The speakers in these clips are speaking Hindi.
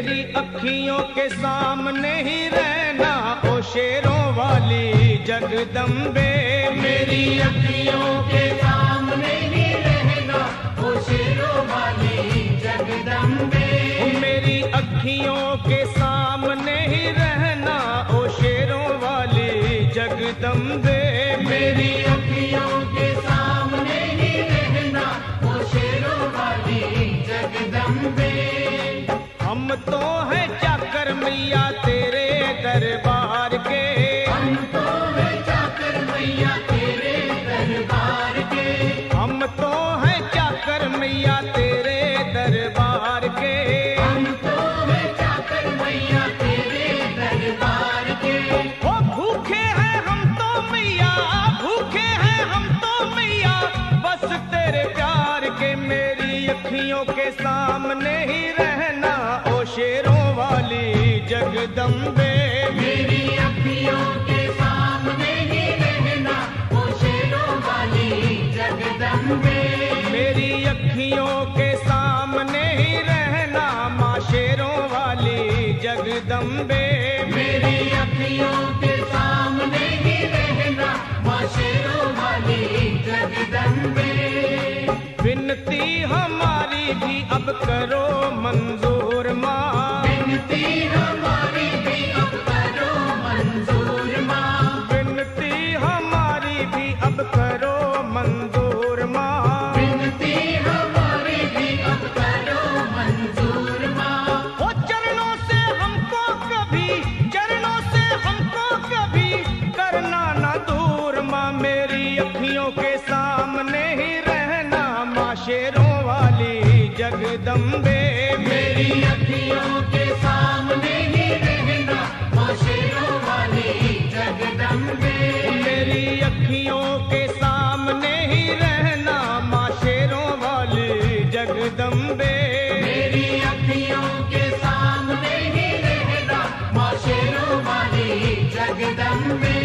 मेरी अखियों के सामने ही रहना ओ शेरों वाली जगदम्बे। मेरी अखियों के सामने ही रहना ओ शेरों वाली जगदम्बे। मेरी अखियों के सामने ही रहना ओ शेरों वाली जगदम्बे। मेरी अखियों के सामने ही रहना ओ शेरों वाली जगदम्बे। हम तो हैं चाकर मैया तेरे दरबार के। हम तो हैं चाकर मैया तेरे दरबार के। हम तो हैं चाकर मैया तेरे दरबार के। हम तो हैं चाकर मैया तेरे दरबार के। ओ भूखे हैं हम तो मैया, भूखे हैं हम तो मैया बस तेरे प्यार के। मेरी अखियों के सामने ही रहना ओ शेरों वाली जगदम्बे। मेरी अखियों के सामने ही रहना ओ शेरों वाली जगदम्बे। मेरी अखियों के सामने ही रहना माँ शेरों वाली जगदम्बे। मेरी अखियों के सामने ही रहना माँ शेरों वाली जगदम्बे। विनती हमारी भी अब करो मंजूर माँ। विनती हमारी भी अब करो मंजूर माँ। विनती हमारी भी अब करो मंजूर माँ। विनती हमारी भी अब करो मंजूर माँ। ओ चरणों से हमको कभी, चरणों से हमको कभी करना ना दूर माँ। मेरी अखियों के सामने ही रहना माँ शेरों वाली जगदम्बे। मेरी अखियों के सामने ही रहना माँ शेरों वाली जगदम्बे। मेरी अखियों के सामने ही रहना माँ शेरों वाली जगदम्बे। मेरी अखियों के सामने ही रहना माँ शेरों वाली जगदम्बे।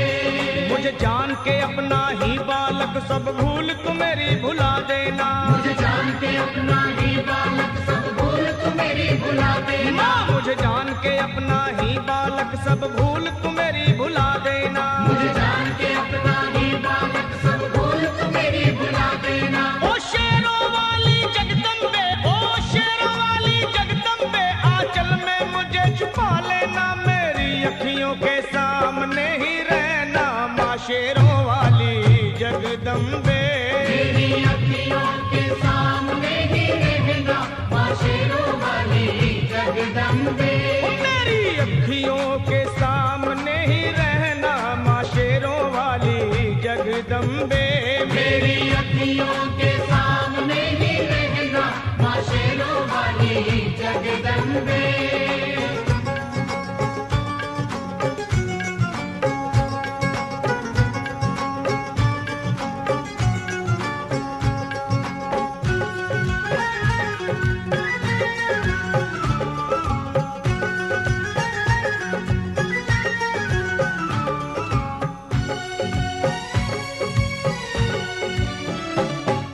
मुझे जान के अपना ही बालक सब भूल तू मेरी भुला देना। मुझे जान के अपना ही बालक सब भूल तू मेरी भुला देना। माँ मुझे जान के अपना ही बालक सब भूल तू मेरी भुला देना। मुझे जान के अपना ही बालक सब भूल तू मेरी भुला देना। ओ शेरों वाली जगदम्बे, ओ शेरों वाली जगदम्बे आंचल में मुझे छुपा लेना। मेरी अखियों के सामने ही रहना माँ शेरों वाली जगदम्बे। मेरी अखियों के सामने ही रहना माँ शेरों वाली जगदम्बे। मेरी अखियों के सामने ही रहना माँ शेरों वाली जगदम्बे। मेरी अखियों के सामने ही रहना माँ शेरों वाली जगदम्बे।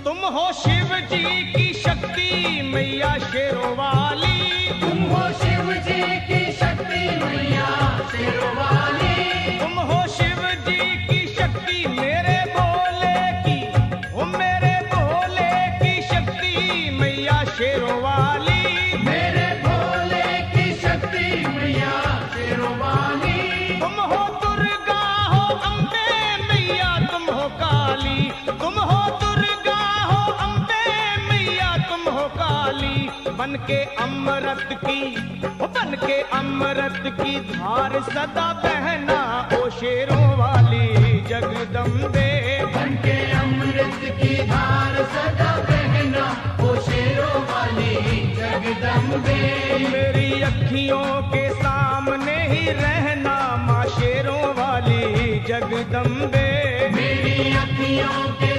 तुम हो शिव जी की शक्ति मैया शेरों वाली। तुम हो शिव जी की शक्ति मैया शेरों वाली। तुम हो शिव जी की शक्ति मेरे भोले की, ओ मेरे भोले की शक्ति मैया शेरों वाली। मेरे भोले की शक्ति मैया शेरों वाली। तुम हो दुर्गा हो अम्बे मैया तुम हो काली। तुम हो दुर्गा हो अम्बे मैया तुम हो काली। बन के अमृत की, बन के अमृत की धार सदा बहना ओ शेरों वाली जगदम्बे। बन के अमृत की धार सदा बहना ओ शेरों वाली जगदम्बे। मेरी अखियों के सामने ही रहना माँ शेरों वाली जगदम्बे। मेरी अखियों के